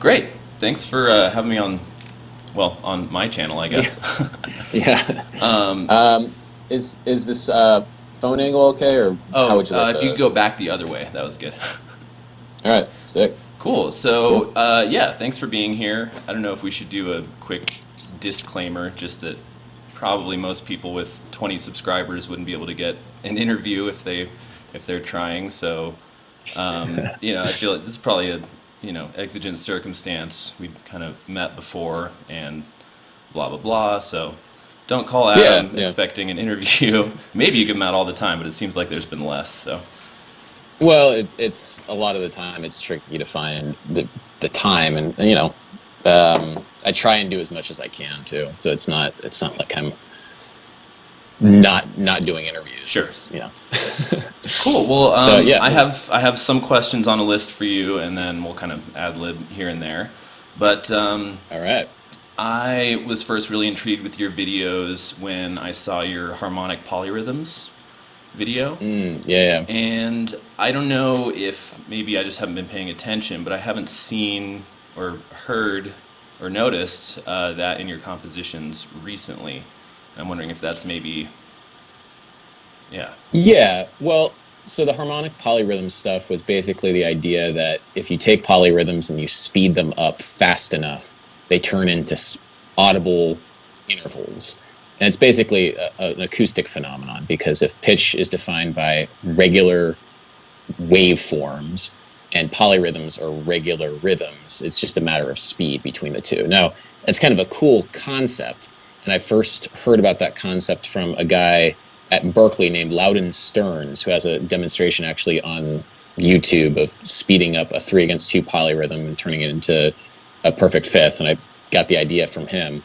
Great. Thanks for having me on, well, on my channel, I Yeah. guess. Yeah. um, Is this phone angle okay, or how oh, would you like if you could the? go back the other way, that was good. All right, sick, Cool. cool. So, yeah, thanks for being here. I don't know if we should do a quick disclaimer, just that probably most people with 20 subscribers wouldn't be able to get an interview if they're trying. So, I feel like this is probably a exigent circumstance. We kind of met before and blah blah blah. So, don't call Yeah, Adam yeah. expecting an interview. Maybe you give him out all the time, but it seems like there's been less. So, Well, it's a lot of the time it's tricky to find the time, and I try and do as much as I can too. So it's not like I'm not doing interviews. sure. It's. Cool. Well, So yeah. I have some questions on a list for you, and then we'll kind of ad lib here and there. But All right. I was first really intrigued with your videos when I saw your harmonic polyrhythms video, Yeah, and I don't know if maybe I just haven't been paying attention, but I haven't seen or heard or noticed that in your compositions recently. I'm wondering if that's maybe, yeah, yeah. Well, so the harmonic polyrhythm stuff was basically the idea that if you take polyrhythms and you speed them up fast enough, they turn into audible intervals. And it's basically an acoustic phenomenon, because if pitch is defined by regular waveforms and polyrhythms are regular rhythms, it's just a matter of speed between the two. Now, it's kind of a cool concept. And I first heard about that concept from a guy at Berkeley named Loudon Stearns, who has a demonstration actually on YouTube of speeding up a 3/2 polyrhythm and turning it into a perfect fifth. And I got the idea from him.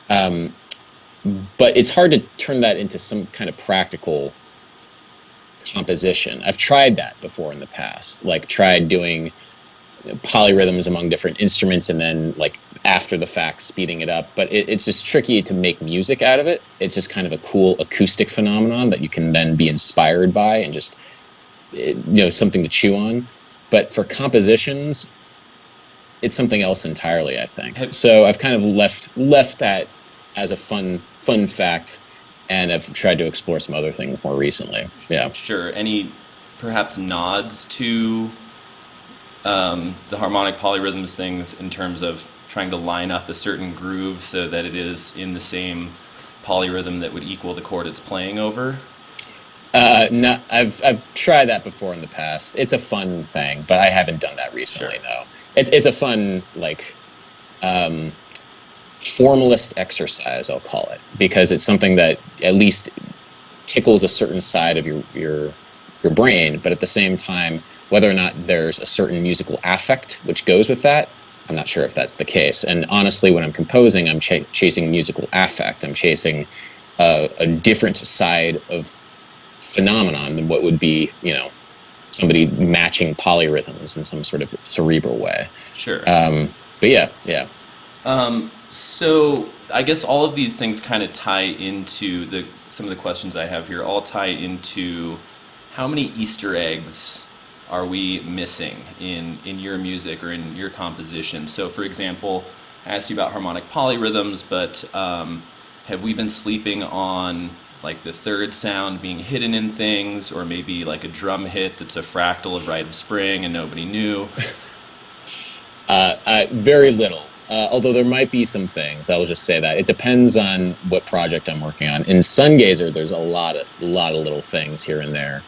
Um, but it's hard to turn that into some kind of practical composition. I've tried that before in the past, like tried doing polyrhythms among different instruments and then like after the fact speeding it up, but it's just tricky to make music out of it. It's just kind of a cool acoustic phenomenon that you can then be inspired by and just something to chew on. But for compositions, it's something else entirely, I think. have, So I've kind of left that as a fun fact, and I've tried to explore some other things more recently. Yeah. sure. Any perhaps nods to the harmonic polyrhythms things in terms of trying to line up a certain groove so that it is in the same polyrhythm that would equal the chord it's playing over? No, I've tried that before in the past. It's a fun thing, but I haven't done that Sure. recently. No, it's a fun like um, formalist exercise, I'll call it, because it's something that at least tickles a certain side of your brain, but at the same time, whether or not there's a certain musical affect which goes with that, I'm not sure if that's the case. And honestly, when I'm composing, I'm chasing musical affect. I'm chasing a different side of phenomenon than what would be, somebody matching polyrhythms in some sort of cerebral way. Sure. But yeah, yeah. So I guess all of these things kind of tie into the some of the questions I have here. All tie into how many Easter eggs are we missing in your music or in your composition? So, for example, I asked you about harmonic polyrhythms, but have we been sleeping on like the third sound being hidden in things, or maybe like a drum hit that's a fractal of Rite of Spring and nobody knew? Very little. Although there might be some things, I will just say that it depends on what project I'm working on. In Sungazer, there's a lot of little things here and there.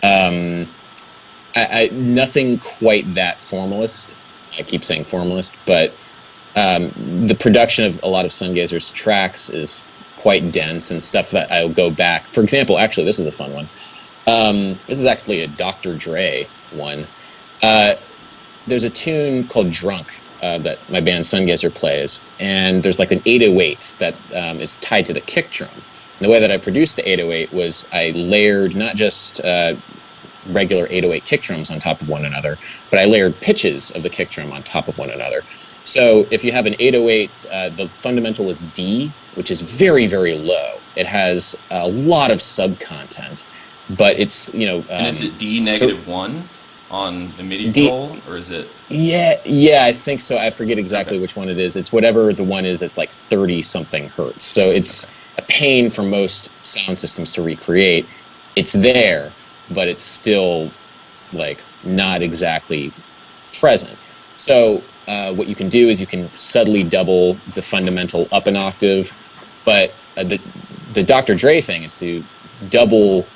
Um, Nothing quite that formalist. I keep saying formalist, but the production of a lot of Sungazer's tracks is quite dense and stuff that I'll go back. For example, actually, this is a fun one. This is actually a Dr. Dre one. Uh, there's a tune called Drunk that my band Sungazer plays, and there's like an 808 that is tied to the kick drum. And the way that I produced the 808 was I layered not just regular 808 kick drums on top of one another, but I layered pitches of the kick drum on top of one another. So if you have an 808, the fundamental is D, which is very, very low. It has a lot of sub content, but it's, And is it D so negative one? on the MIDI D roll, or is it? Yeah, I think so. I forget Okay. exactly which one it is. It's whatever the one is that's like 30 something hertz. So Okay. it's a pain for most sound systems to recreate. It's there, but it's still like not exactly present. So what you can do is you can subtly double the fundamental up an octave, but the Dr. Dre thing is to double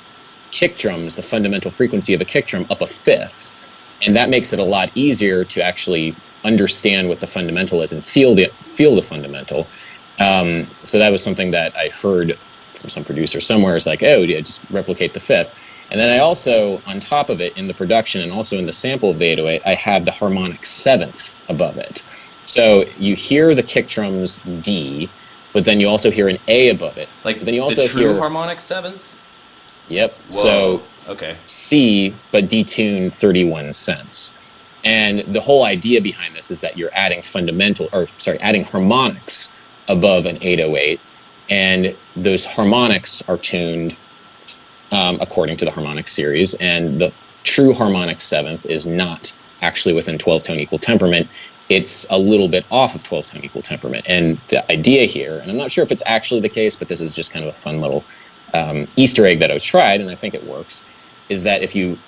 kick drums, the fundamental frequency of a kick drum, up a fifth, and that makes it a lot easier to actually understand what the fundamental is and feel the fundamental. So that was something that I heard from some producer somewhere. It's like, oh, yeah, just replicate the fifth. And then I also, on top of it, in the production and also in the sample of the 808, I have the harmonic seventh above it. So you hear the kick drums D, but then you also hear an A above it. Like But then you the also true hear, harmonic seventh? yep. Whoa. So Okay. C, but detuned 31 cents. And the whole idea behind this is that you're adding adding harmonics above an 808. And those harmonics are tuned according to the harmonic series. And the true harmonic seventh is not actually within 12 tone equal temperament. It's a little bit off of 12 tone equal temperament. And the idea here, and I'm not sure if it's actually the case, but this is just kind of a fun little Easter egg that I've tried, and I think it works, is that if you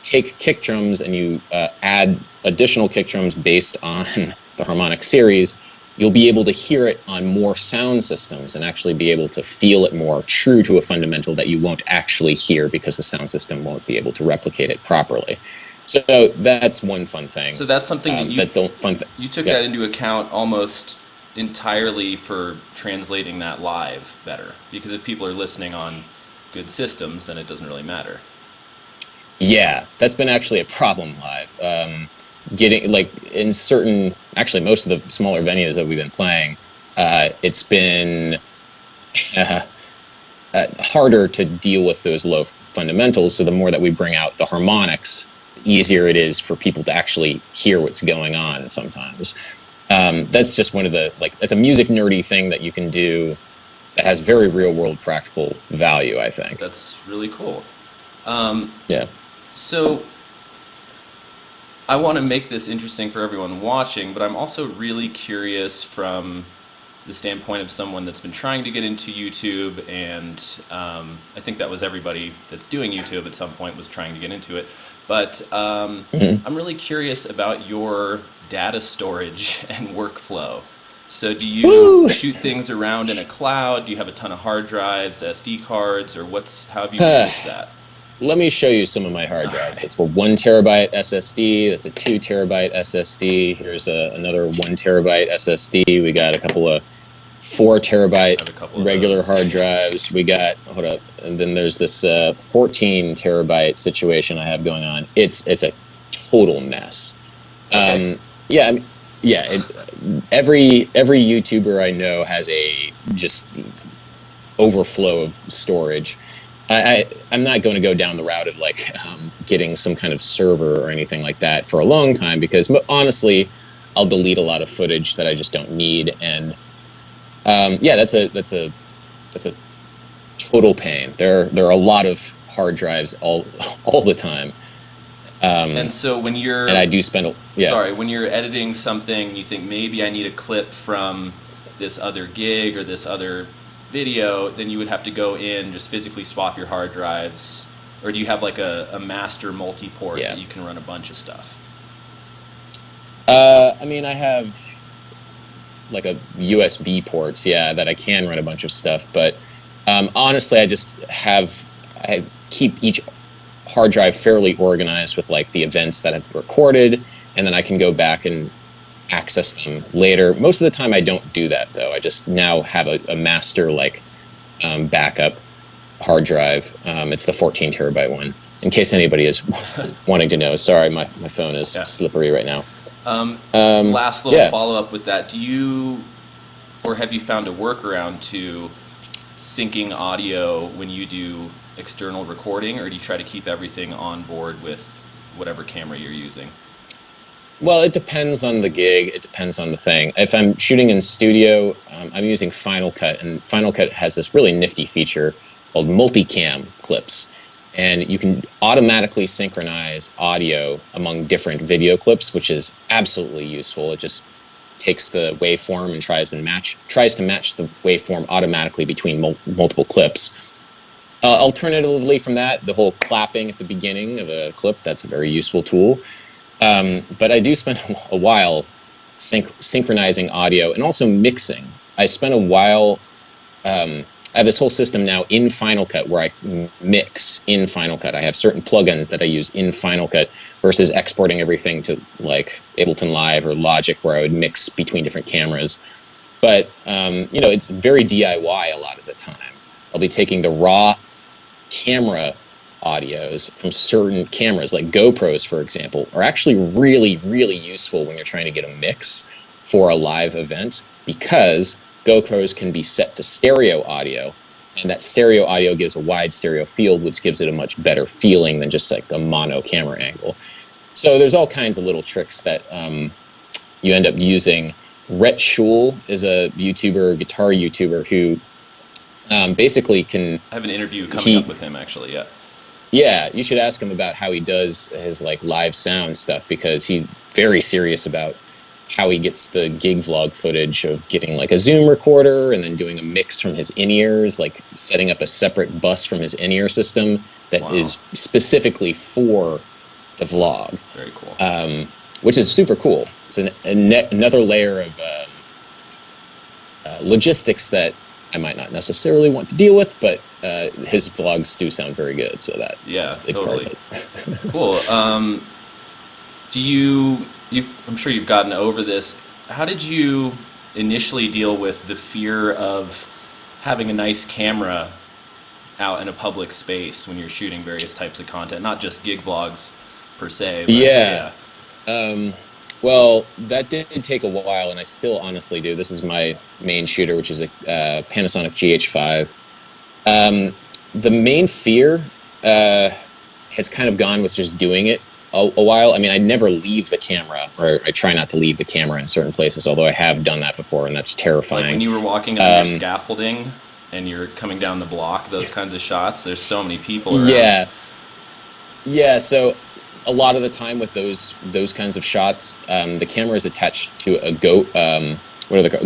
take kick drums and you add additional kick drums based on the harmonic series, you'll be able to hear it on more sound systems and actually be able to feel it more true to a fundamental that you won't actually hear because the sound system won't be able to replicate it properly. So that's one fun thing. So that's something that That's the fun thing. you took Yeah. that into account almost entirely for translating that live better. Because if people are listening on good systems, then it doesn't really matter. Yeah, that's been actually a problem live. Getting like in certain, actually most of the smaller venues that we've been playing, it's been harder to deal with those low fundamentals. So the more that we bring out the harmonics, the easier it is for people to actually hear what's going on sometimes. That's just one of the, like, that's a music nerdy thing that you can do that has very real world practical value, I think. That's really cool. Yeah. So I want to make this interesting for everyone watching, but I'm also really curious from the standpoint of someone that's been trying to get into YouTube, and I think that was everybody that's doing YouTube at some point was trying to get into it. But Mm-hmm. I'm really curious about your data storage and workflow. So do you Woo! shoot things around in a cloud? Do you have a ton of hard drives, SD cards, or how have you managed that? Let me show you some of my hard All drives. right. That's a 1 terabyte SSD. That's a 2 terabyte SSD. Here's another 1 terabyte SSD. We got a couple of 4 terabyte I have a couple of regular those. hard drives. We got, hold up, and then there's this 14 terabyte situation I have going on. It's a total mess. Okay. Yeah, I mean, yeah. Every YouTuber I know has a just overflow of storage. I'm not going to go down the route of like getting some kind of server or anything like that for a long time because honestly, I'll delete a lot of footage that I just don't need. And yeah, that's a total pain. There are a lot of hard drives all the time, And so when and you're I do spend yeah. sorry, when you're editing something, you think maybe I need a clip from this other gig or this other video, then you would have to go in, just physically swap your hard drives. Or do you have like a master multi-port that Yeah. you can run a bunch of stuff? I mean, I have like a USB ports, yeah, that I can run a bunch of stuff. But honestly, I keep each hard drive fairly organized with like the events that I've recorded, and then I can go back and access them later. Most of the time, I don't do that though. I just now have a master like backup hard drive. It's the 14 terabyte one. In case anybody is wanting to know, sorry, my phone is Yeah. slippery right now. Last little Yeah. follow up with that. Do you, or have you found a workaround to syncing audio when you do external recording, or do you try to keep everything on board with whatever camera you're using? Well, it depends on the gig. It depends on the thing. If I'm shooting in studio, I'm using Final Cut, and Final Cut has this really nifty feature called multicam clips. and you can automatically synchronize audio among different video clips, which is absolutely useful. It just takes the waveform and tries to match the waveform automatically between multiple clips. Alternatively from that, the whole clapping at the beginning of a clip, that's a very useful tool. But I do spend a while synchronizing audio and also mixing. I spent a while. I have this whole system now in Final Cut where I mix in Final Cut. I have certain plugins that I use in Final Cut versus exporting everything to like Ableton Live or Logic, where I would mix between different cameras. But it's very DIY a lot of the time. I'll be taking the raw camera audios from certain cameras, like GoPros, for example, are actually really, really useful when you're trying to get a mix for a live event, because GoPros can be set to stereo audio, and that stereo audio gives a wide stereo field, which gives it a much better feeling than just like a mono camera angle. So there's all kinds of little tricks that you end up using. Rhett Schul is a YouTuber, guitar YouTuber, who basically can. I have an interview coming up with him, actually. Yeah. Yeah, you should ask him about how he does his like live sound stuff, because he's very serious about how he gets the gig vlog footage of getting like a Zoom recorder and then doing a mix from his in-ears, like setting up a separate bus from his in-ear system that is specifically for the vlog. Very cool. Which is super cool. It's another layer of logistics that I might not necessarily want to deal with, but his vlogs do sound very good, so that yeah, totally. Cool. I'm sure you've gotten over this. How did you initially deal with the fear of having a nice camera out in a public space when you're shooting various types of content, not just gig vlogs per se? But yeah. Well, that did take a while, and I still honestly do. This is my main shooter, which is a Panasonic GH5. The main fear has kind of gone with just doing it a while. I mean, I never leave the camera, or I try not to leave the camera in certain places, although I have done that before, and that's terrifying. Like when you were walking under scaffolding and you're coming down the block, those kinds of shots, there's so many people around. Yeah, so a lot of the time with those kinds of shots, the camera is attached to a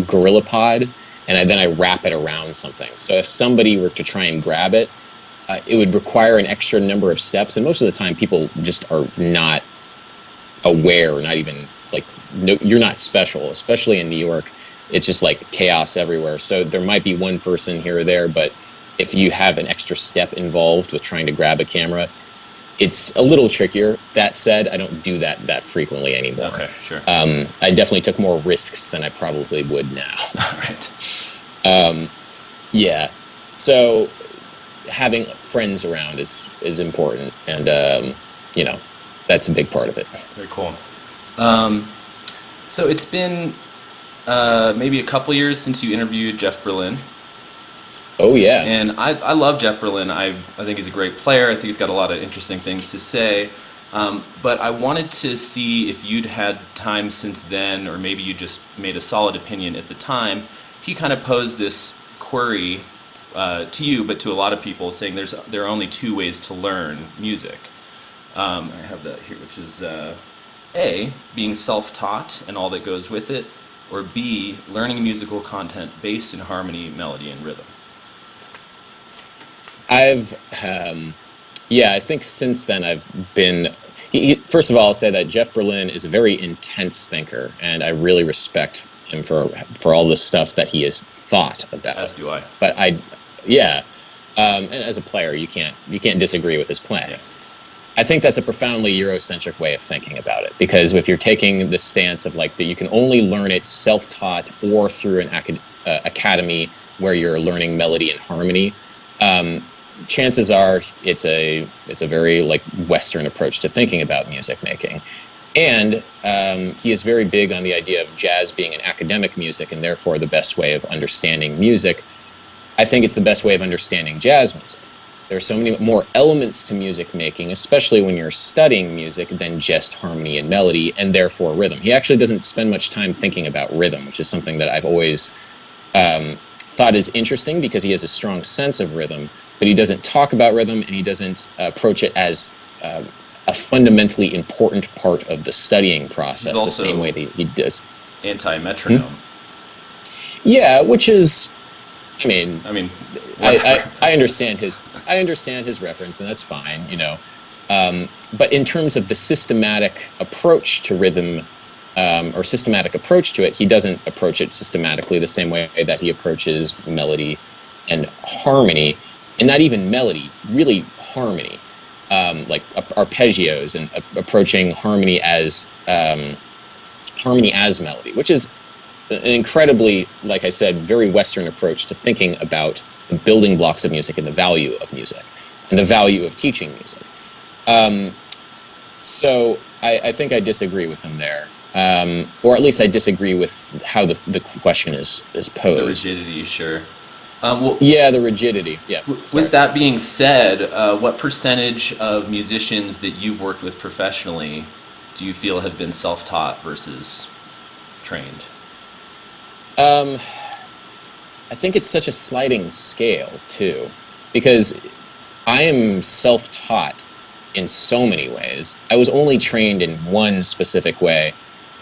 gorilla pod, and then I wrap it around something. So if somebody were to try and grab it, it would require an extra number of steps, and most of the time people just are not aware, not even like, no, you're not special, especially in New York. It's just like chaos everywhere. So there might be one person here or there, but if you have an extra step involved with trying to grab a camera, it's a little trickier. That said, I don't do that frequently anymore. Okay, sure. I definitely took more risks than I probably would now. All right. Yeah. So having friends around is important, and that's a big part of it. Very cool. So it's been maybe a couple years since you interviewed Jeff Berlin. Oh yeah. And I love Jeff Berlin. I think he's a great player. I think he's got a lot of interesting things to say. But I wanted to see if you'd had time since then, or maybe you just made a solid opinion at the time. He kind of posed this query to you, but to a lot of people, saying there are only two ways to learn music. I have that here, which is A, being self-taught and all that goes with it, or B, learning musical content based in harmony, melody, and rhythm. I think since then I've been. First of all, I'll say that Jeff Berlin is a very intense thinker, and I really respect him for all the stuff that he has thought about. As do I. But and as a player, you can't disagree with his plan. Yeah. I think that's a profoundly Eurocentric way of thinking about it, because if you're taking the stance of like that, you can only learn it self-taught or through an academy where you're learning melody and harmony. Chances are it's a very like Western approach to thinking about music making. And he is very big on the idea of jazz being an academic music, and therefore the best way of understanding music. I think it's the best way of understanding jazz music. There are so many more elements to music making, especially when you're studying music, than just harmony and melody, and therefore rhythm. He actually doesn't spend much time thinking about rhythm, which is something that I've always thought is interesting because he has a strong sense of rhythm, but he doesn't talk about rhythm and he doesn't approach it as a fundamentally important part of the studying He's process the same way also that he does. Hmm? anti-metronome. Yeah, which is, I mean, I mean, whatever. I understand his reference, and that's fine, you know. But in terms of the systematic approach to rhythm, or systematic approach to it, he doesn't approach it systematically the same way that he approaches melody and harmony, and not even melody, really harmony, like arpeggios and approaching harmony as melody, which is an incredibly, like I said, very Western approach to thinking about the building blocks of music and the value of music and the value of teaching music. Um, so I think I disagree with him there, or at least I disagree with how the question is The posed. rigidity, sure. Well, Yeah, the rigidity. Yeah, with sorry. that being said, what percentage of musicians that you've worked with professionally do you feel have been self-taught versus trained? Um, I think it's such a sliding scale too, because I am self-taught in so many ways. I was only trained in one specific way,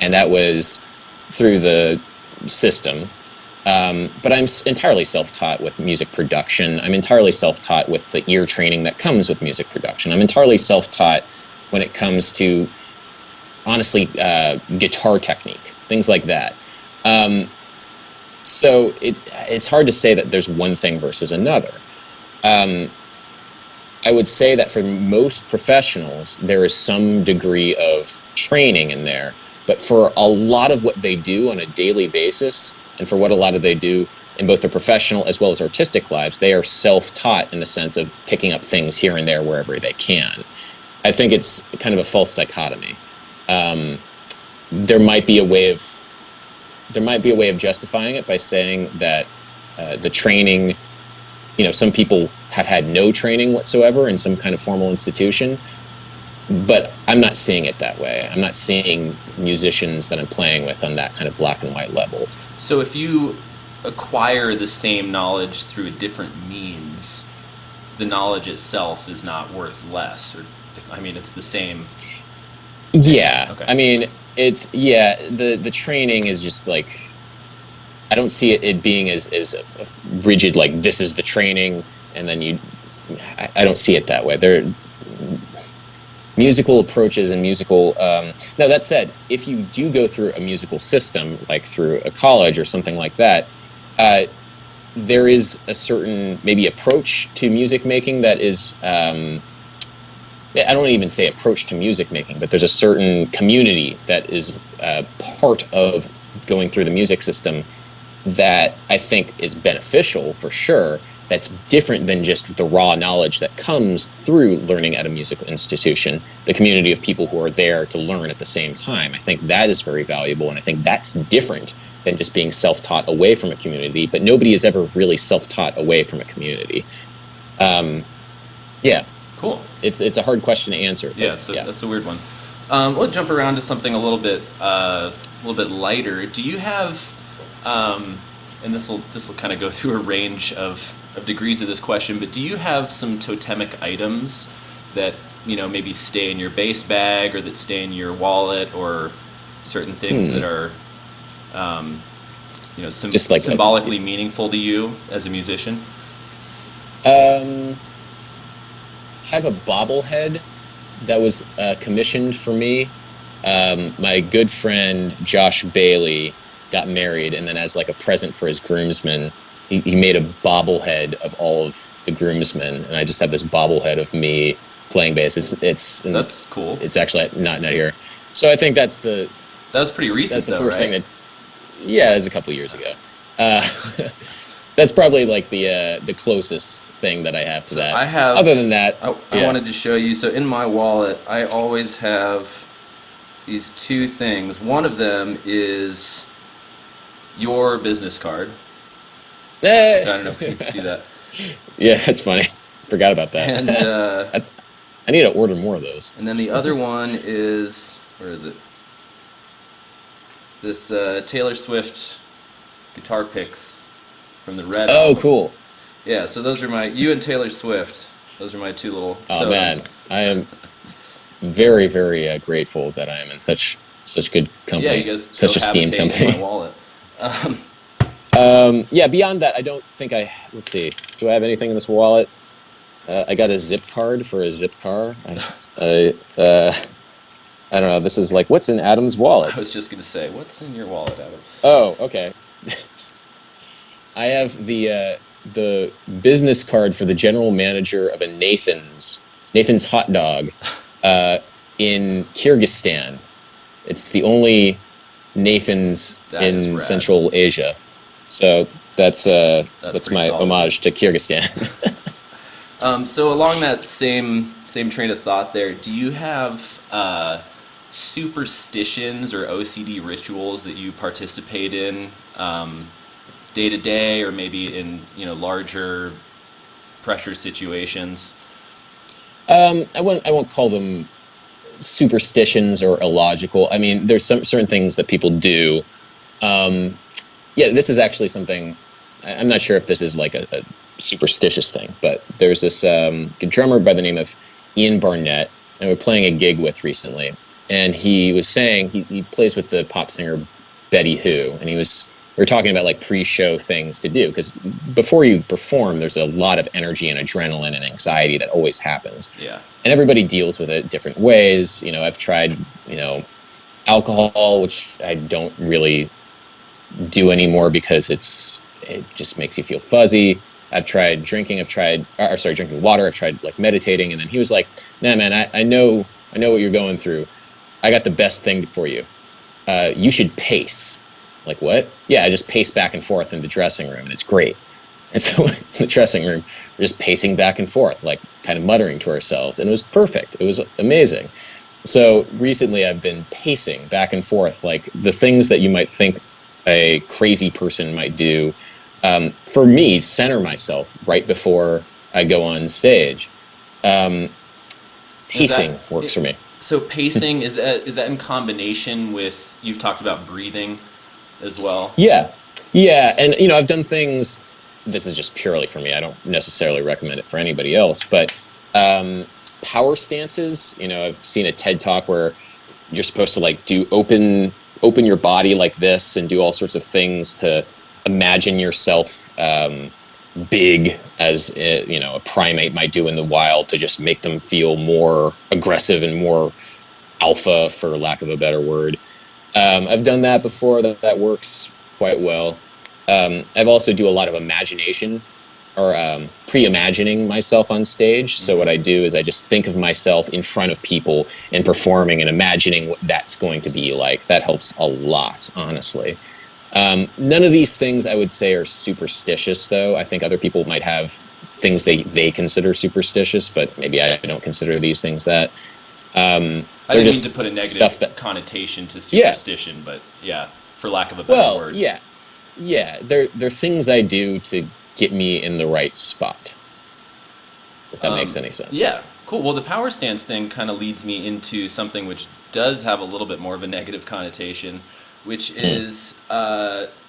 and that was through the system. But I'm entirely self-taught with music production. I'm entirely self-taught with the ear training that comes with music production. I'm entirely self-taught when it comes to, honestly, guitar technique, things like that. Um, so it's hard to say that there's one thing versus another. Um, I would say that for most professionals, there is some degree of training in there. But for a lot of what they do on a daily basis, and for what a lot of they do in both their professional as well as artistic lives, they are self-taught in the sense of picking up things here and there wherever they can. I think it's kind of a false dichotomy. Um, there might be a way of justifying it by saying that the training, some people have had no training whatsoever in some kind of formal institution, but I'm not seeing it that way. I'm not seeing musicians that I'm playing with on that kind of black and white level. So if you acquire the same knowledge through a different means, the knowledge itself is not worth less, or I mean, it's the same thing. Yeah, Okay. I mean, it's yeah. The training is just like, I don't see it being as rigid, like this is the training, and then I don't see it that way. There musical approaches and musical. Now that said, if you do go through a musical system, like through a college or something like that, uh, there is a certain maybe approach to music making that is. I don't even say approach to music making, but there's a certain community that is part of going through the music system that I think is beneficial for sure. That's different than just the raw knowledge that comes through learning at a musical institution, the community of people who are there to learn at the same time. I think that is very valuable, and I think that's different than just being self-taught away from a community, but nobody is ever really self-taught away from a community. Um, yeah, Cool. it's a hard question to answer, Yeah, but yeah. that's a weird one. We'll jump around to something a little bit lighter. Do you have, and this will kind of go through a range of degrees of this question, but do you have some totemic items that maybe stay in your bass bag or that stay in your wallet, or certain things that Hmm. are Just like symbolically meaningful to you as a musician? um, have a bobblehead that was commissioned for me. My good friend Josh Bailey got married, and then as like a present for his groomsmen, he made a bobblehead of all of the groomsmen, and I just have this bobblehead of me playing bass. That's cool. It's actually not here. So I think That was pretty that's recent, the though, first thing right? that, yeah, it was a couple years ago. Uh, that's probably like the closest thing that I have to So that. I have, Other than that, I yeah. wanted to show you. So in my wallet, I always have these two things. One of them is your business card. I Eh. don't know if you can see that. Yeah, that's funny. Forgot about that. And I, I need to order more of those. and then the other one is, where is it? This Taylor Swift guitar picks from the Red Oh, album. cool. Yeah, so those are my you and Taylor Swift. Those are my two little Oh totems. man, I am very, very grateful that I am in such good Yeah, you company, guys such esteemed cohabitate in my company. wallet. Um, Yeah, beyond that, I don't think I. Let's see. Do I have anything in this wallet? I got a zip card for a zip car. I don't know. This is like what's in Adam's I wallet? was just gonna say, what's in your wallet, Adam? Oh, okay. I have the business card for the general manager of a Nathan's hot dog uh, in Kyrgyzstan. It's the only Nathan's That is in rad. Central Asia. So That's that's pretty my solid. homage to Kyrgyzstan. So along that same train of thought, there, do you have superstitions or OCD rituals that you participate in day to day, or maybe in larger pressure situations? I won't call them superstitions or illogical. I mean, there's some certain things that people do. Um, yeah, this is actually something. I'm not sure if this is like a superstitious thing, but there's this drummer by the name of Ian Barnett, and we're playing a gig with recently, and he was saying he plays with the pop singer Betty Who, and we were talking about like pre-show things to do because before you perform, there's a lot of energy and adrenaline and anxiety that always happens, Yeah. and everybody deals with it different ways. I've tried alcohol, which I don't really do anymore because it just makes you feel fuzzy. I've tried drinking. Or sorry, drinking water. I've tried like meditating, and then he was like, "Nah, man, I know what you're going through. I got the best thing for you. You should pace." Like what? Yeah, I just pace back and forth in the dressing room, and it's great. And so in the dressing room, we're just pacing back and forth, like kind of muttering to ourselves, and it was perfect. It was amazing. So recently, I've been pacing back and forth, like the things that you might think a crazy person might do. For me, center myself right before I go on stage. Um, Is that Pacing works it, for me. so? Pacing is that in combination with you've talked about breathing as well? Yeah, yeah, and I've done things. This is just purely for me. I don't necessarily recommend it for anybody else, but um, power stances. I've seen a TED talk where you're supposed to like do open your body like this and do all sorts of things to imagine yourself big as a primate might do in the wild to just make them feel more aggressive and more alpha, for lack of a better word. I've done that before. That works quite well. I've also do a lot of imagination or pre-imagining myself on stage. So what Mm-hmm. I do is I just think of myself in front of people and performing and imagining what that's going to be like. That helps a lot, honestly. None of these things I would say are superstitious, though. I think other people might have things they consider superstitious, but maybe I don't consider these things that. I They're didn't mean to just put a stuff negative that, connotation to yeah. superstition, but yeah, for lack of a better Well, word. yeah, yeah. They're things I do to get me in the right spot. If that makes any sense. Yeah, cool. Well, the power stance thing kind of leads me into something which does have a little bit more of a negative connotation, which Mm, is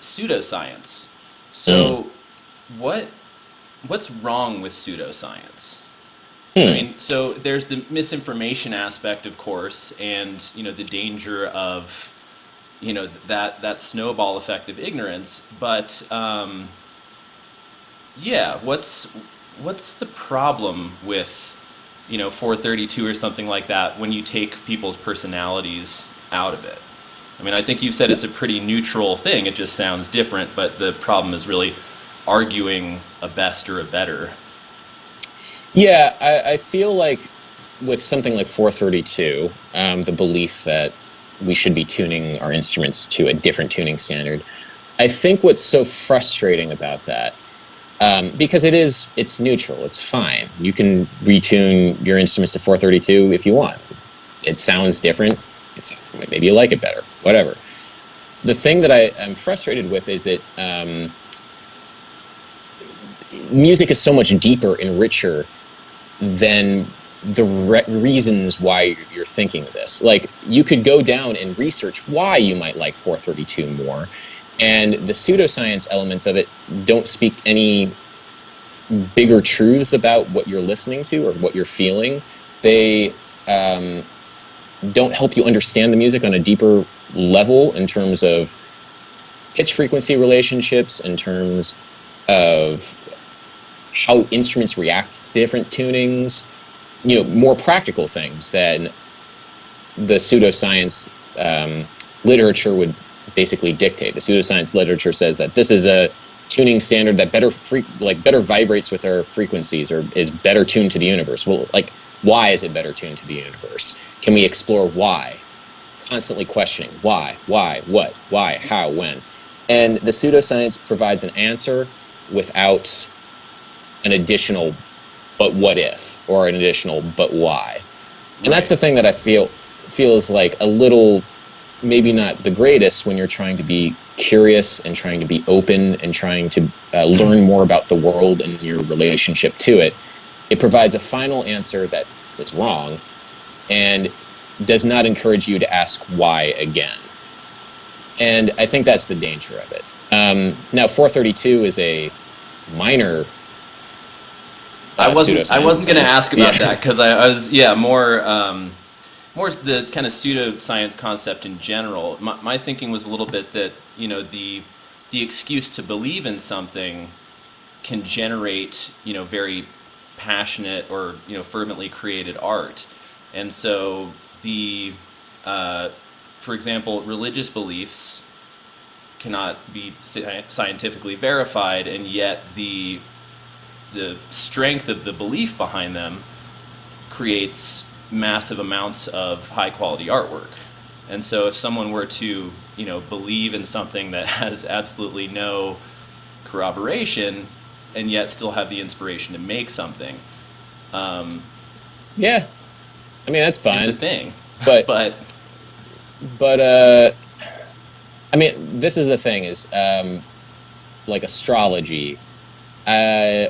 pseudoscience. mm, So, what what's wrong with pseudoscience? I mm. mean, so there's the misinformation aspect, of course, and the danger of that snowball effect of ignorance. But yeah, what's the problem with 432 or something like that when you take people's personalities out of it? I mean, I think you've said it's a pretty neutral thing. It just sounds different, but the problem is really arguing a best or a better. Yeah, I feel like with something like 432, the belief that we should be tuning our instruments to a different tuning standard. I think what's so frustrating about that, because it's neutral, it's fine. You can retune your instruments to 432 if you want. It sounds different. Maybe you like it better, whatever. The thing that I'm frustrated with is music is so much deeper and richer than the reasons why you're thinking of this. Like you could go down and research why you might like 432 more, And the pseudoscience elements of it don't speak any bigger truths about what you're listening to or what you're feeling. They don't help you understand the music on a deeper level in terms of pitch frequency relationships, in terms of how instruments react to different tunings, more practical things than the pseudoscience literature would basically dictate. The pseudoscience literature says that this is a tuning standard that better vibrates with our frequencies or is better tuned to the universe. Well, like, why is it better tuned to the universe? Can we explore why? Constantly questioning why, what, why, how, when. And the pseudoscience provides an answer without an additional but what if or an additional but why. And that's Right. the thing that I feels like a little, maybe not the greatest, when you're trying to be curious and trying to be open and trying to learn more about the world and your relationship to it. It provides a final answer that is wrong and does not encourage you to ask why again. And I think that's the danger of it. Now, 432 is a minor I wasn't pseudoscience. going to ask about Yeah. that because I was, yeah, more the kind of pseudoscience concept in general. My thinking was a little bit that, the excuse to believe in something can generate, very passionate or, fervently created art. And so uh, for example, religious beliefs cannot be scientifically verified, and yet the strength of the belief behind them creates massive amounts of high quality artwork. And so if someone were to, believe in something that has absolutely no corroboration and yet still have the inspiration to make something, Yeah. I mean, that's it's a fine. thing. But, But but, I mean, this is the thing is, like astrology,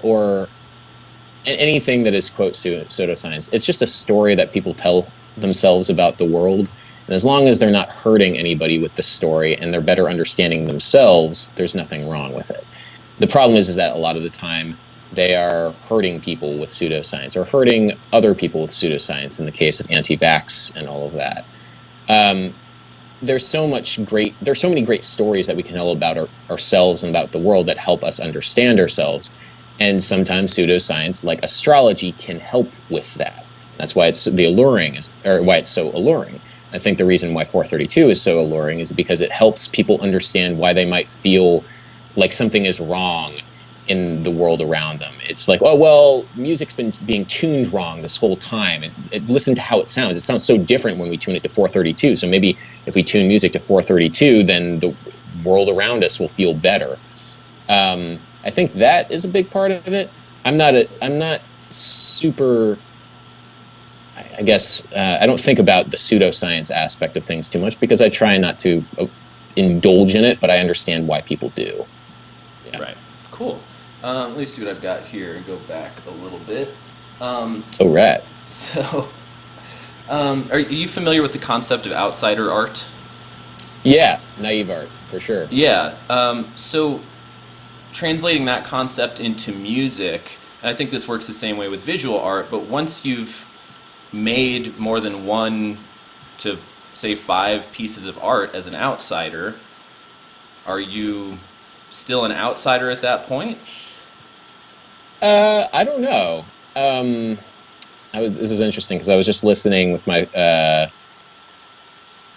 or anything that is quote pseudoscience. It's just a story that people tell themselves about the world, and as long as they're not hurting anybody with the story and they're better understanding themselves, there's nothing wrong with it. The problem is that a lot of the time they are hurting people with pseudoscience or hurting other people with pseudoscience. In the case of anti-vax and all of that, um, there's so many great stories that we can tell about ourselves and about the world that help us understand ourselves, and sometimes pseudoscience like astrology can help with that. That's why it's the alluring is or why it's so alluring. I think the reason why 432 is so alluring is because it helps people understand why they might feel like something is wrong in the world around them. It's like, oh, well, music's been being tuned wrong this whole time. Listen to how it sounds. It sounds so different when we tune it to 432. So maybe if we tune music to 432, then the world around us will feel better. I think that is a big part of it. I'm not super. I guess I don't think about the pseudoscience aspect of things too much because I try not to indulge in it, but I understand why people do. Yeah. right, cool. Let me see what I've got here and go back a little bit. Oh, rat. So, are you familiar with the concept of outsider art? Yeah, naive art for sure. Yeah. So, translating that concept into music, and I think this works the same way with visual art, but once you've made more than one to say five pieces of art as an outsider, are you still an outsider at that point? I don't know. This is interesting because I was just listening with my.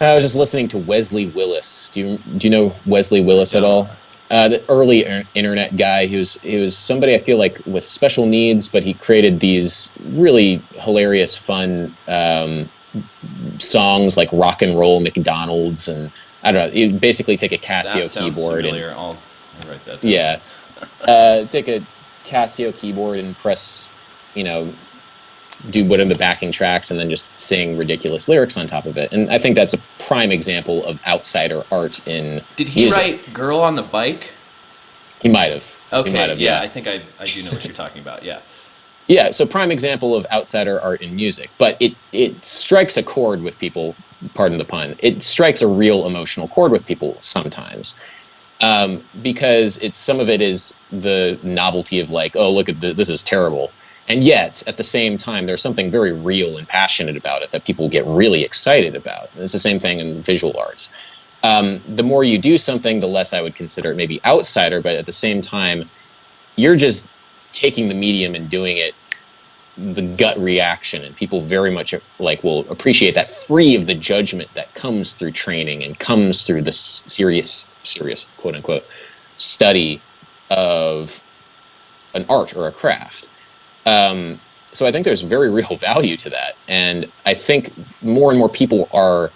I was just listening to Wesley Willis. Do you know Wesley I Willis at don't. all? The early internet guy. He was somebody I feel like with special needs, but he created these really hilarious, fun songs like "Rock and Roll McDonald's," and I don't know. You basically take a That Casio sounds keyboard and familiar. I'll write that down. yeah, take a Casio keyboard and press, you know, do one of the backing tracks and then just sing ridiculous lyrics on top of it. And I think that's a prime example of outsider art in Did he music. write "Girl on the Bike"? He might have. He might Okay, have, yeah, yeah. I think I do know what you're talking about. Yeah, Yeah, so prime example of outsider art in music. But it strikes a chord with people, pardon the pun. It strikes a real emotional chord with people sometimes. Because it's some of it is the novelty of like, oh, look at this is terrible, and yet at the same time there's something very real and passionate about it that people get really excited about. And it's the same thing in visual arts. The more you do something, the less I would consider it maybe outsider, but at the same time, you're just taking the medium and doing it the gut reaction, and people very much like will appreciate that, free of the judgment that comes through training and comes through the serious quote unquote study of an art or a craft. So I think there's very real value to that, and I think more and more people are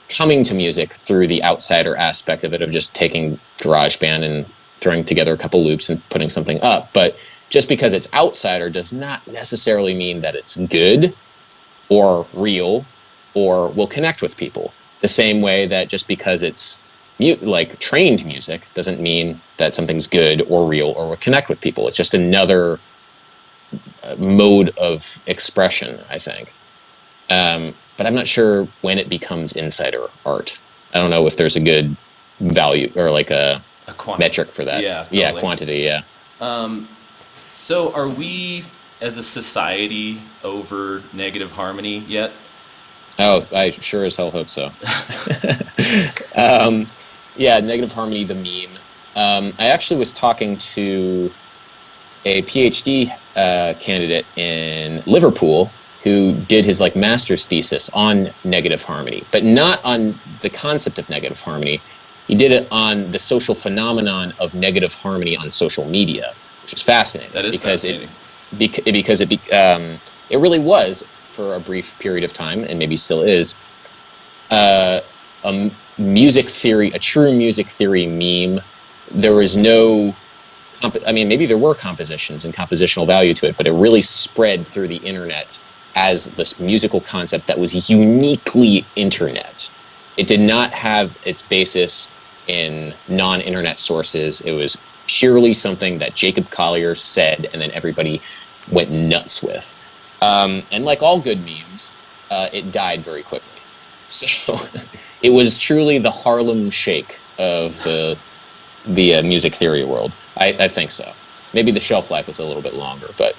coming to music through the outsider aspect of it, of just taking GarageBand and throwing together a couple loops and putting something up. But just because it's outsider does not necessarily mean that it's good or real or will connect with people. The same way that just because it's like trained music doesn't mean that something's good or real or will connect with people. It's just another mode of expression, I think. But I'm not sure when it becomes insider art. I don't know if there's a good value or like a metric for that. Yeah, Yeah, totally. quantity. Yeah. So are we as a society over negative harmony yet? Oh, I sure as hell hope so. um, yeah, negative harmony, the meme. I actually was talking to a PhD candidate in Liverpool who did his like master's thesis on negative harmony, but not on the concept of negative harmony. He did it on the social phenomenon of negative harmony on social media, which is fascinating That is because fascinating. it really was for a brief period of time, and maybe still is, uh, a music theory, a true music theory meme. There was no I mean, maybe there were compositions and compositional value to it, but it really spread through the internet as this musical concept that was uniquely internet. It did not have its basis in non-internet sources. It was purely something that Jacob Collier said, and then everybody went nuts with. And like all good memes, it died very quickly. So it was truly the Harlem Shake of the music theory world. I think so. Maybe the shelf life was a little bit longer, but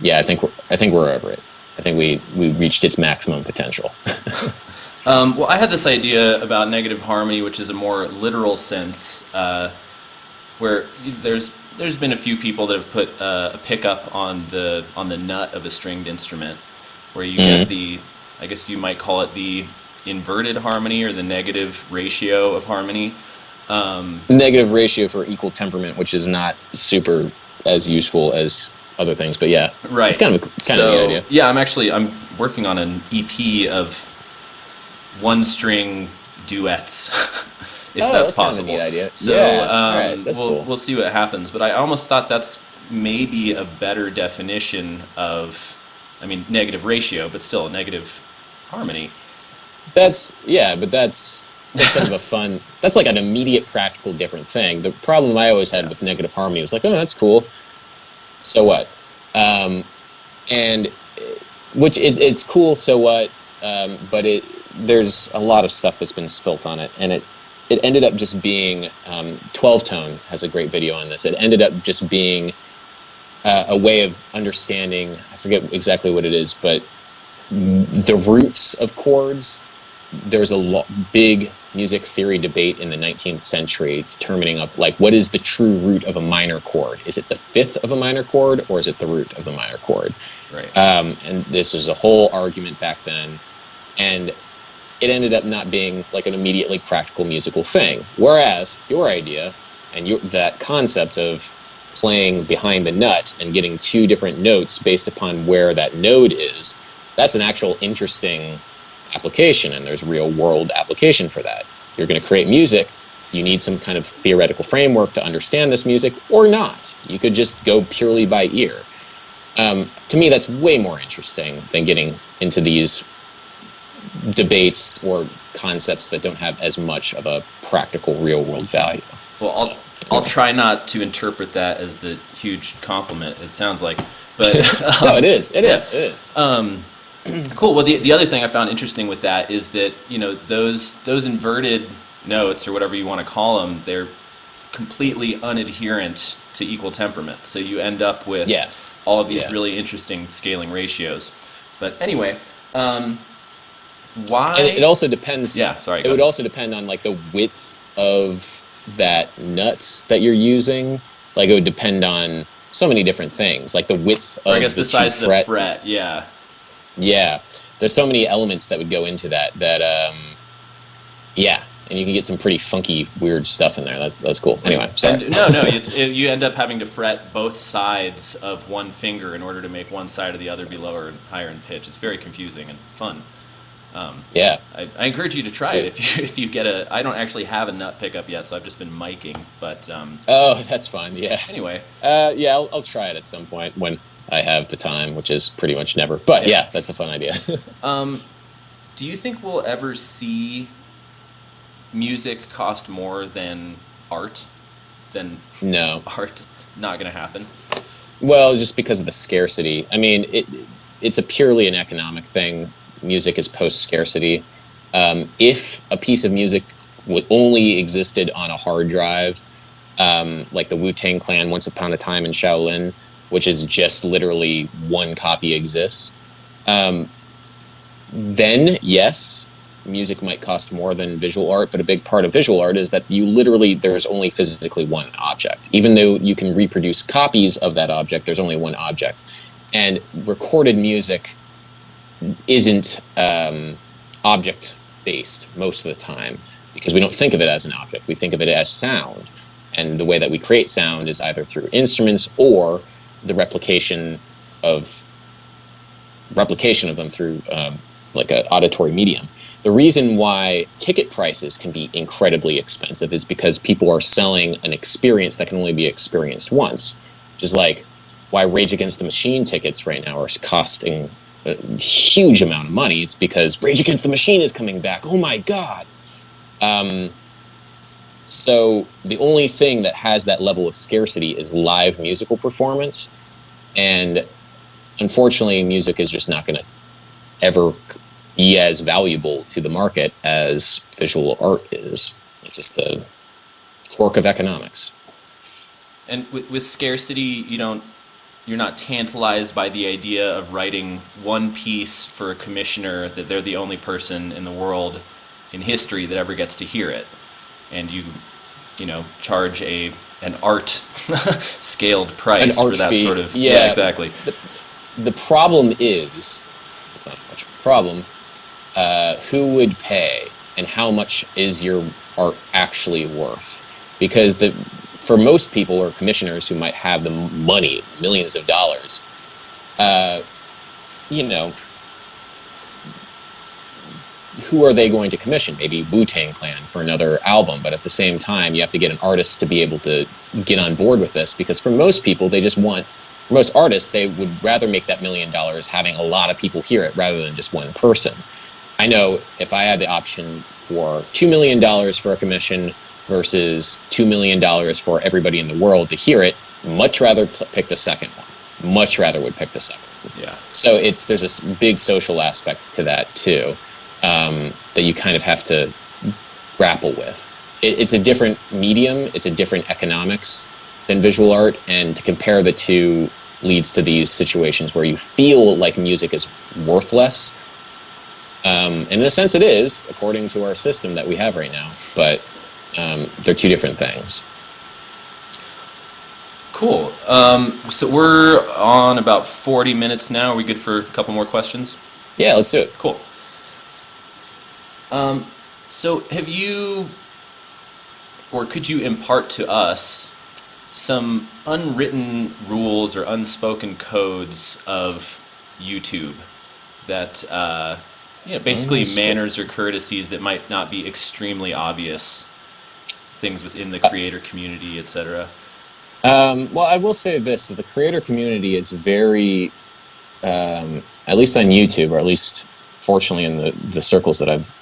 yeah, I think we're over it. I think we reached its maximum potential. Well, I had this idea about negative harmony, which is a more literal sense, where there's been a few people that have put a pickup on the nut of a stringed instrument, where you get Mm. the, I guess you might call it the inverted harmony or the negative ratio of harmony. Negative ratio for equal temperament, which is not super as useful as other things, but yeah, it's Right. kind of a neat So idea. yeah, I'm working on an EP of one string duets, if Oh, that's that's kind of a neat possible. idea. So Yeah, all right, that's cool. we'll see what happens. But I almost thought that's maybe a better definition of, I mean, negative ratio, but still negative harmony. That's yeah, but that's kind of a fun. That's like an immediate practical different thing. The problem I always had Yeah. with negative harmony was like, oh, that's cool. So what? Um, and which it's cool. So what? But it there's a lot of stuff that's been spilt on it, and it ended up just being 12 Tone has a great video on this. It ended up just being a way of understanding. I forget exactly what it is, but the roots of chords. There's a big music theory debate in the 19th century determining of like what is the true root of a minor chord. Is it the fifth of a minor chord, or is it the root of the minor chord? Right. And this is a whole argument back then, and it ended up not being like an immediately practical musical thing. Whereas your idea and that concept of playing behind the nut and getting two different notes based upon where that node is, that's an actual interesting application, and there's real world application for that. You're going to create music, you need some kind of theoretical framework to understand this music, or not. You could just go purely by ear. To me, that's way more interesting than getting into these debates or concepts that don't have as much of a practical real world value. Well, So I'll anyway. try not to interpret that as the huge compliment it sounds like, but No, it is. It yeah. is. It is. Cool. Well, the other thing I found interesting with that is that, you know, those inverted notes or whatever you want to call them, they're completely unadherent to equal temperament. So you end up with Yeah, all of these yeah. really interesting scaling ratios. But anyway, And it why? also depends. Yeah, sorry, It go would ahead. also depend on like the width of that nut that you're using. Like it would depend on so many different things, like the width Or I guess of the the two size of the fret. fret, yeah. Yeah, there's so many elements that would go into that. Yeah, and you can get some pretty funky, weird stuff in there. That's cool. Anyway, sorry. And no, no, you end up having to fret both sides of one finger in order to make one side or the other be lower and higher in pitch. It's very confusing and fun. Yeah, I encourage you to try it so if you if you get a. I don't actually have a nut pickup yet, so I've just been miking. But oh, that's fine. Yeah, anyway, yeah, I'll try it at some point when I have the time, which is pretty much never. But yeah. yeah, that's a fun idea. Do you think we'll ever see music cost more than art? Than No, art? Not gonna happen. well, just because of the scarcity. I mean, it's a purely an economic thing. Music is post scarcity. If a piece of music would only existed on a hard drive, like the Wu-Tang Clan Once Upon a Time in Shaolin, which is just literally one copy exists, um, then yes, music might cost more than visual art, but a big part of visual art is that you literally, there's only physically one object. Even though you can reproduce copies of that object, there's only one object. And recorded music isn't object based most of the time because we don't think of it as an object. We think of it as sound. And the way that we create sound is either through instruments or the of replication of them through like an auditory medium. The reason why ticket prices can be incredibly expensive is because people are selling an experience that can only be experienced once, which is like why Rage Against the Machine tickets right now are costing a huge amount of money. It's because Rage Against the Machine is coming back. Oh my God. Um, so the only thing that has that level of scarcity is live musical performance. And unfortunately, music is just not going to ever be as valuable to the market as visual art is. It's just the quirk of economics. And with scarcity, you're not tantalized by the idea of writing one piece for a commissioner that they're the only person in the world in history that ever gets to hear it, and you charge an art scaled An price for art that sort fee, of yeah, yeah. exactly. The problem is, it's not much of a problem, who would pay and how much is your art actually worth? Because for most people or commissioners who might have the money, millions of dollars, uh, you know, who are they going to commission? Maybe Wu-Tang Clan for another album, but at the same time, you have to get an artist to be able to get on board with this because for most people, for most artists, they would rather make that $1 million having a lot of people hear it rather than just one person. I know if I had the option for $2 million for a commission versus $2 million for everybody in the world to hear it, much rather pick the second one. Much rather would pick the second one. Yeah. So there's a big social aspect to that too, that you kind of have to grapple with. It's a different medium. It's a different economics than visual art, and to compare the two leads to these situations where you feel like music is worth less. And in a sense, it is, according to our system that we have right now. But they're two different things. Cool. So we're on about 40 minutes now. Are we good for a couple more questions? Yeah, let's do it. Cool. So have you, or could you impart to us some unwritten rules or unspoken codes of YouTube that, basically manners or courtesies that might not be extremely obvious, things within the creator community, etc. Well, I will say this: that the creator community is very, at least on YouTube, or at least fortunately in the circles that I've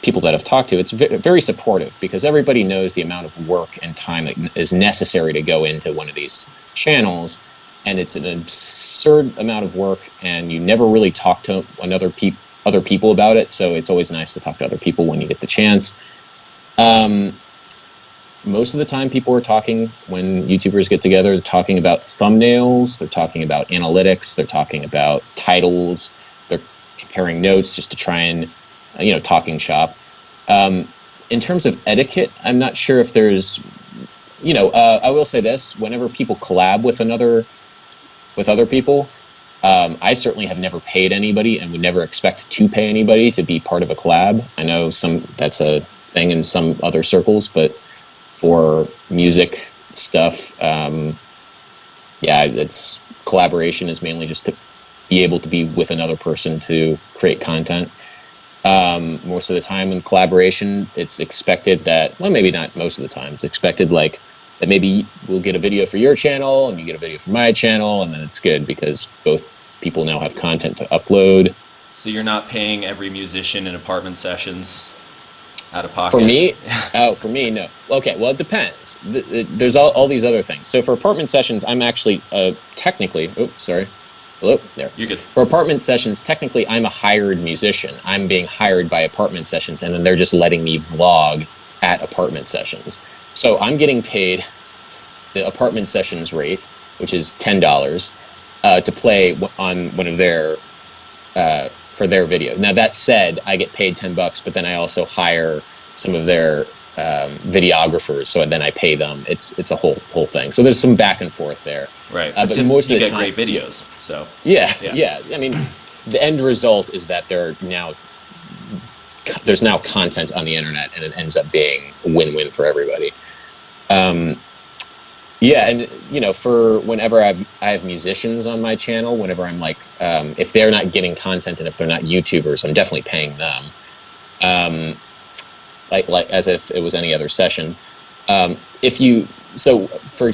people that I've talked to, it's very supportive because everybody knows the amount of work and time that is necessary to go into one of these channels, and it's an absurd amount of work, and you never really talk to other people about it. So it's always nice to talk to other people when you get the chance. Um, Most of the time, people are talking when YouTubers get together. They're talking about thumbnails. They're talking about analytics. They're talking about titles. They're comparing notes just to try and, talking shop. Um, in terms of etiquette, I'm not sure if there's, I will say this: whenever people collab with other people, I certainly have never paid anybody and would never expect to pay anybody to be part of a collab. I know that's a thing in some other circles, but for music stuff, yeah, it's collaboration is mainly just to be able to be with another person to create content. Most of the time in collaboration, it's expected that, well, maybe not most of the time, it's expected like that maybe we'll get a video for your channel and you get a video for my channel, and then it's good because both people now have content to upload. So you're not paying every musician in apartment sessions out of For pocket. me, for me, no. Okay, well, it depends. There's all these other things. So for apartment sessions, I'm actually technically, oops, sorry. Hello, there. You're good. For apartment sessions, technically, I'm a hired musician. I'm being hired by apartment sessions, and then they're just letting me vlog at apartment sessions. So I'm getting paid the apartment sessions rate, which is $10, to play on one of their for their video. Now that said, I get paid $10, but then I also hire some of their videographers, so then I pay them. It's a whole thing. So there's some back and forth there. Right. But most You of the get time, great videos. So yeah, yeah. yeah. I mean, the end result is that there's now content on the internet, and it ends up being a win-win for everybody. Um, yeah, and for whenever I have musicians on my channel, whenever I'm like, if they're not getting content and if they're not YouTubers, I'm definitely paying them. Um, like as if it was any other session. If you so for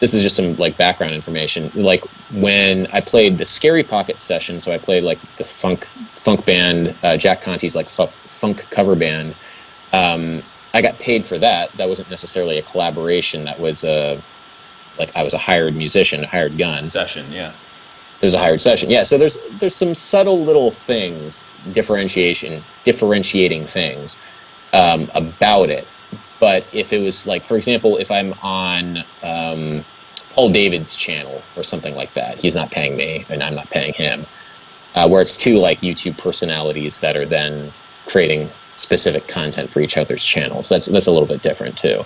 This is just some like background information. Like when I played the Scary Pocket session, so I played like the funk band, Jack Conti's like funk cover band. I got paid for that. That wasn't necessarily a collaboration. That was like I was a hired musician, a hired gun. Session, yeah. There's a hired session. Yeah, so there's some subtle little things, differentiating things about it. But if it was like, for example, if I'm on Paul David's channel or something like that, he's not paying me and I'm not paying him. Where it's two like YouTube personalities that are then creating specific content for each other's channels. That's a little bit different too.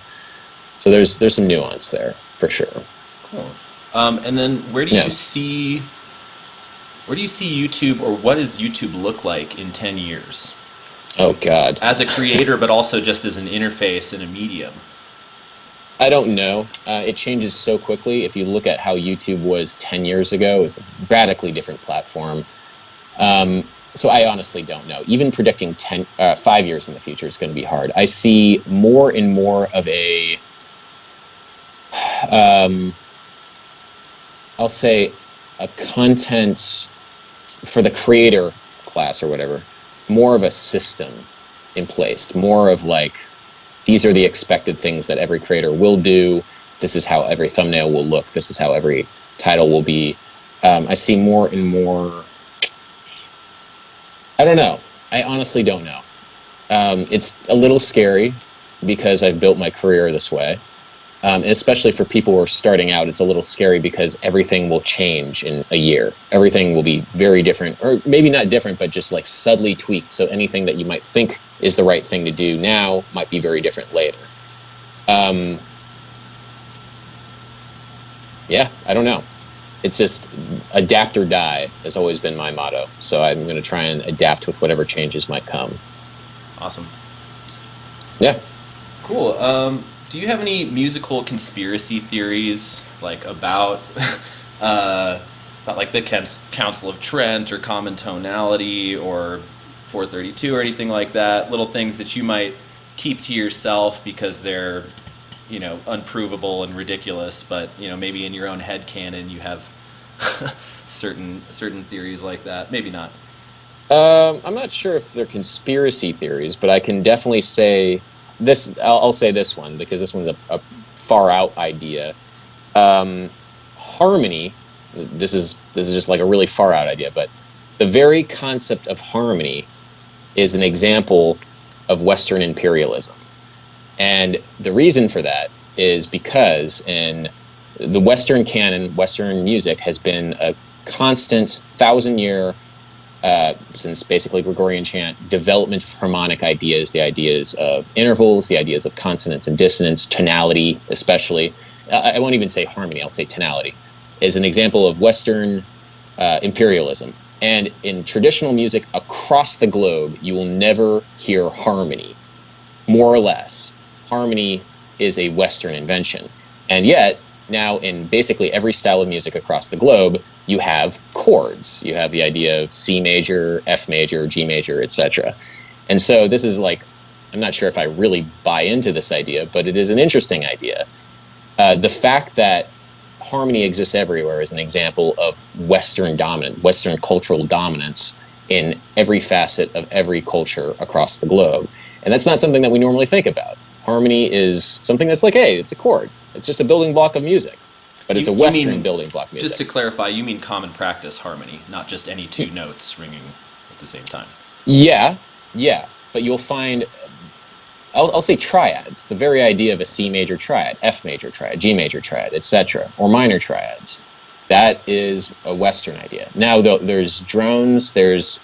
So there's some nuance there for sure. Cool. And then Yeah. where do you see YouTube, or what does YouTube look like in 10 years? Oh God. As a creator, but also just as an interface and a medium. I don't know. It changes so quickly. If you look at how YouTube was 10 years ago, it's a radically different platform. So I honestly don't know. Even predicting 5 years in the future is going to be hard. I see more and more of um, I'll say, a content for the creator class or whatever, more of a system in place, more of like, these are the expected things that every creator will do. This is how every thumbnail will look. This is how every title will be. I see more and more. I don't know. I honestly don't know. It's a little scary because I've built my career this way. And especially for people who are starting out, it's a little scary because everything will change in a year. Everything will be very different, or maybe not different, but just like subtly tweaked. So anything that you might think is the right thing to do now might be very different later. Um, yeah, I don't know. It's just adapt or die has always been my motto. So I'm going to try and adapt with whatever changes might come. Awesome. Yeah. Cool. Do you have any musical conspiracy theories, like about, like the Council of Trent or common tonality or 432 or anything like that? Little things that you might keep to yourself because they're, unprovable and ridiculous, but maybe in your own head canon you have certain theories like that. Maybe not. I'm not sure if they're conspiracy theories, but I can definitely say this. I'll say this one because this one's a far out idea. Harmony. This is just like a really far out idea, but the very concept of harmony is an example of Western imperialism. And the reason for that is because in the Western canon, Western music has been a constant 1,000 year, since basically Gregorian chant, development of harmonic ideas, the ideas of intervals, the ideas of consonance and dissonance, tonality, especially. I won't even say harmony, I'll say tonality, is an example of Western imperialism. And in traditional music across the globe, you will never hear harmony, more or less. Harmony is a Western invention. And yet, now in basically every style of music across the globe, you have chords. You have the idea of C major, F major, G major, etc. And so this is like, I'm not sure if I really buy into this idea, but it is an interesting idea. The fact that harmony exists everywhere is an example of Western cultural dominance in every facet of every culture across the globe. And that's not something that we normally think about. Harmony is something that's like, hey, it's a chord. It's just a building block of music. But it's a You Western mean, building block just music. to clarify, you mean common practice harmony, not just any two notes ringing at the same time. Yeah, yeah. But you'll find, I'll say triads, the very idea of a C major triad, F major triad, G major triad, etc., or minor triads. That is a Western idea. Now, there's drones, there's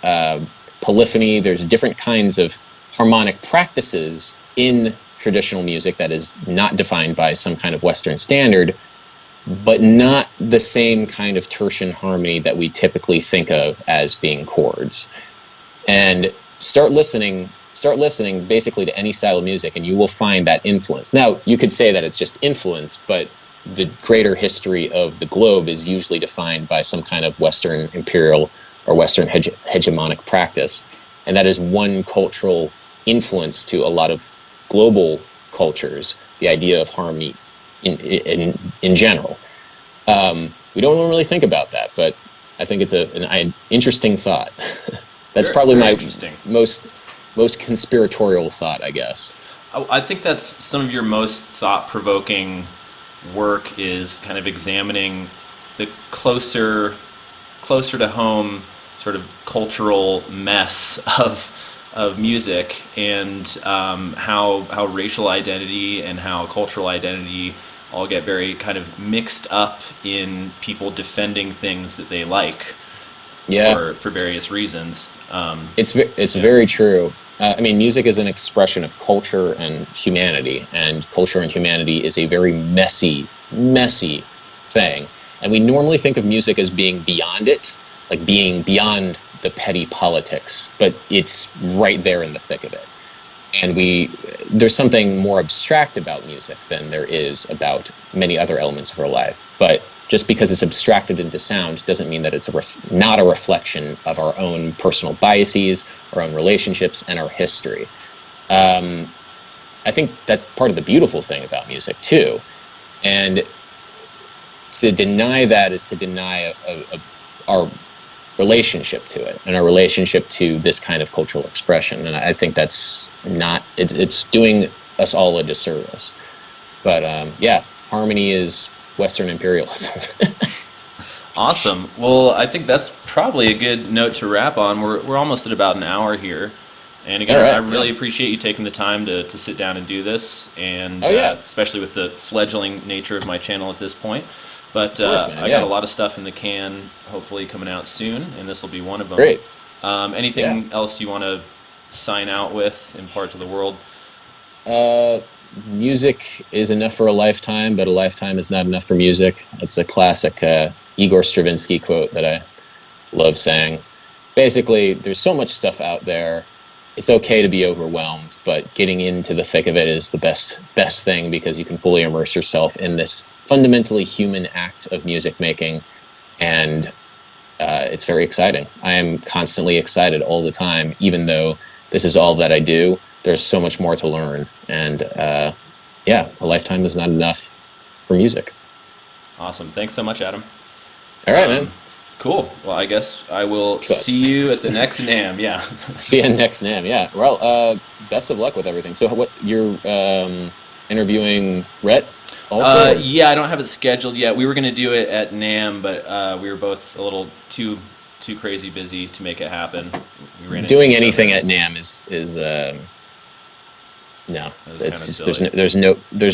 polyphony, there's different kinds of harmonic practices in traditional music that is not defined by some kind of Western standard, but not the same kind of tertian harmony that we typically think of as being chords. And start listening basically to any style of music, and you will find that influence. Now, you could say that it's just influence, but the greater history of the globe is usually defined by some kind of Western imperial or Western hegemonic practice. And that is one cultural influence to a lot of global cultures, the idea of harmony in general. We don't really think about that, but I think it's an interesting thought. That's Very, probably very my interesting. most conspiratorial thought, I guess. I think that's some of your most thought-provoking work is kind of examining the closer to home sort of cultural mess of music and how racial identity and how cultural identity all get very kind of mixed up in people defending things that they like Yeah, for various reasons. it's Yeah, very true. I mean, music is an expression of culture and humanity, and culture and humanity is a very messy thing. And we normally think of music as being beyond it, like being beyond the petty politics, but it's right there in the thick of it. And there's something more abstract about music than there is about many other elements of our life. But just because it's abstracted into sound doesn't mean that it's not a reflection of our own personal biases, our own relationships, and our history. um, I think that's part of the beautiful thing about music too. And to deny that is to deny our relationship to it and our relationship to this kind of cultural expression. And I think that's not, it's doing us all a disservice. But yeah, harmony is Western imperialism. awesome. Well, I think that's probably a good note to wrap on. We're almost at about an hour here. And again, All I right. Yeah. really appreciate you taking the time to sit down and do this, and Oh yeah. especially with the fledgling nature of my channel at this point. But Of course, man. I got a Yeah. lot of stuff in the can, hopefully coming out soon, and this will be one of them. Great. Yeah. Anything else you want to sign out with, impart to the world? Uh, Music is enough for a lifetime, but a lifetime is not enough for music. It's a classic Igor Stravinsky quote that I love saying. Basically, there's so much stuff out there. It's okay to be overwhelmed, but getting into the thick of it is the best thing, because you can fully immerse yourself in this fundamentally human act of music making, and it's very exciting. I am constantly excited all the time, even though this is all that I do. There's so much more to learn, and yeah, a lifetime is not enough for music. Awesome. Thanks so much, Adam. All right, man. Cool. Well, I guess I will Good. see you at the next NAM. Yeah. See you next NAM. Yeah. Well, best of luck with everything. So, what you're interviewing Rhett also? Yeah, I don't have it scheduled yet. We were going to do it at NAM, but we were both a little too crazy busy to make it happen. We ran into Doing each anything other. at NAM is No, That was kind it's of just silly. there's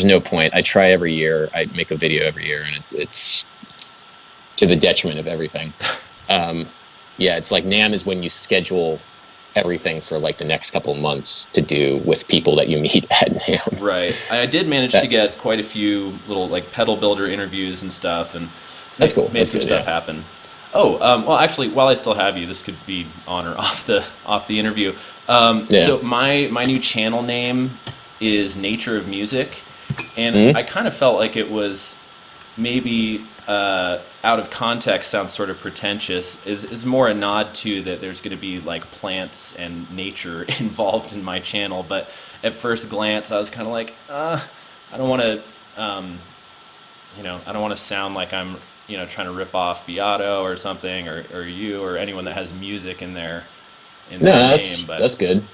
no point. I try every year. I make a video every year, and it's to the detriment of everything. Um, yeah, it's like NAM is when you schedule everything for like the next couple of months to do with people that you meet at NAM. Right. I did manage to That get quite a few little like pedal builder interviews and stuff, and that's cool. made That's some good. stuff Yeah, happen. Oh, well, actually, while I still have you, this could be on or off the interview. yeah. So my new channel name is Nature of Music, and I Mm-hmm. kind of felt like it was maybe out of context sounds sort of pretentious is more a nod to that there's going to be like plants and nature involved in my channel, but at first glance I was kind of like I don't want to I don't want to sound like I'm trying to rip off Beato or something, or you or anyone that has music in No, their no, name, but that's good.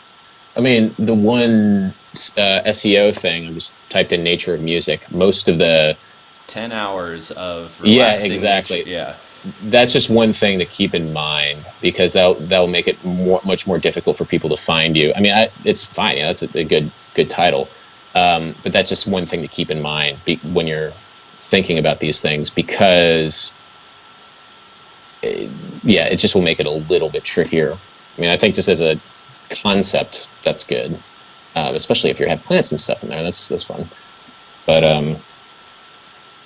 I mean, the one SEO thing, I just typed in nature of music. Most of the 10 hours of yeah, relaxing nature, exactly. yeah. That's just one thing to keep in mind because that'll make it much more difficult for people to find you. I mean, it's fine. Yeah, that's a good title. But that's just one thing to keep in mind when you're thinking about these things because yeah, it just will make it a little bit trickier. I mean, I think just as a concept, that's good, especially if you have plants and stuff in there. That's fun. But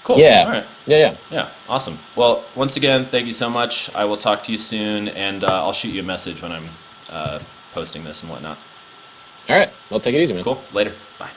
Cool, all yeah, right. yeah. Yeah, awesome. Well, once again, thank you so much. I will talk to you soon, and I'll shoot you a message when I'm posting this and whatnot. All right, well, take it easy, man. Cool. Later. Bye.